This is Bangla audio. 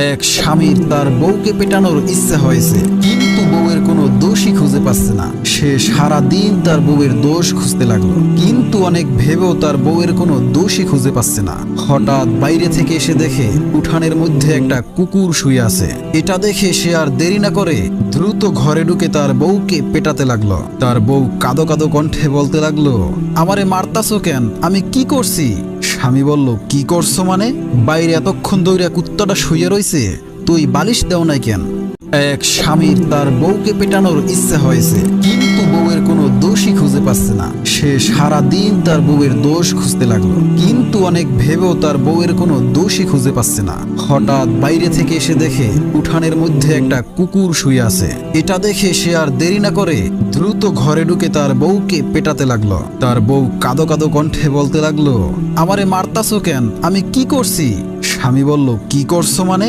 এক স্বামীর তার বউকে পেটানোর ইচ্ছা হয়েছে, কিন্তু বউয়ের কোনো দোষই খুঁজে পাচ্ছে না। সে সারা দিন তার বউয়ের দোষ খুঁজতে লাগলো, কিন্তু অনেক ভেবেও তার বউয়ের কোনো দোষই খুঁজে পাচ্ছে না। হঠাৎ বাইরে থেকে এসে দেখে উঠানের মধ্যে একটা কুকুর শুয়ে আছে। এটা দেখে সে আর দেরি না করে দ্রুত ঘরে ঢুকে তার বউকে পেটাতে লাগলো। তার বউ কাঁদো কাঁদো কণ্ঠে বলতে লাগলো, আমারে মারতাছো কেন? আমি কি করছি? স্বামী বলল, কি করছো মানে? বাইরে এতক্ষণ দৌড়া কুত্তাটা শুয়ে রইছে, তুই বালিশ দেও নাই কেন? এক স্বামীর তার বউকে পেটানোর ইচ্ছা হয়েছে, কিন্তু বউয়ের কোনো দোষই খুঁজে পাচ্ছে না। সে সারা দিন তার বউয়ের দোষ খুঁজতে লাগলো, কিন্তু অনেক ভেবেও তার বউয়ের কোনো দোষই খুঁজে পাচ্ছে না। হঠাৎ বাইরে থেকে এসে দেখে উঠানের মধ্যে একটা কুকুর শুয়ে আছে। এটা দেখে সে আর দেরি না করে দ্রুত ঘরে ঢুকে তার বউকে পেটাতে লাগলো। তার বউ কাঁদো কাঁদো কণ্ঠে বলতে লাগলো, আমারে মারতাছো কেন? আমি কি করছি? স্বামী বলল, কি করছো মানে?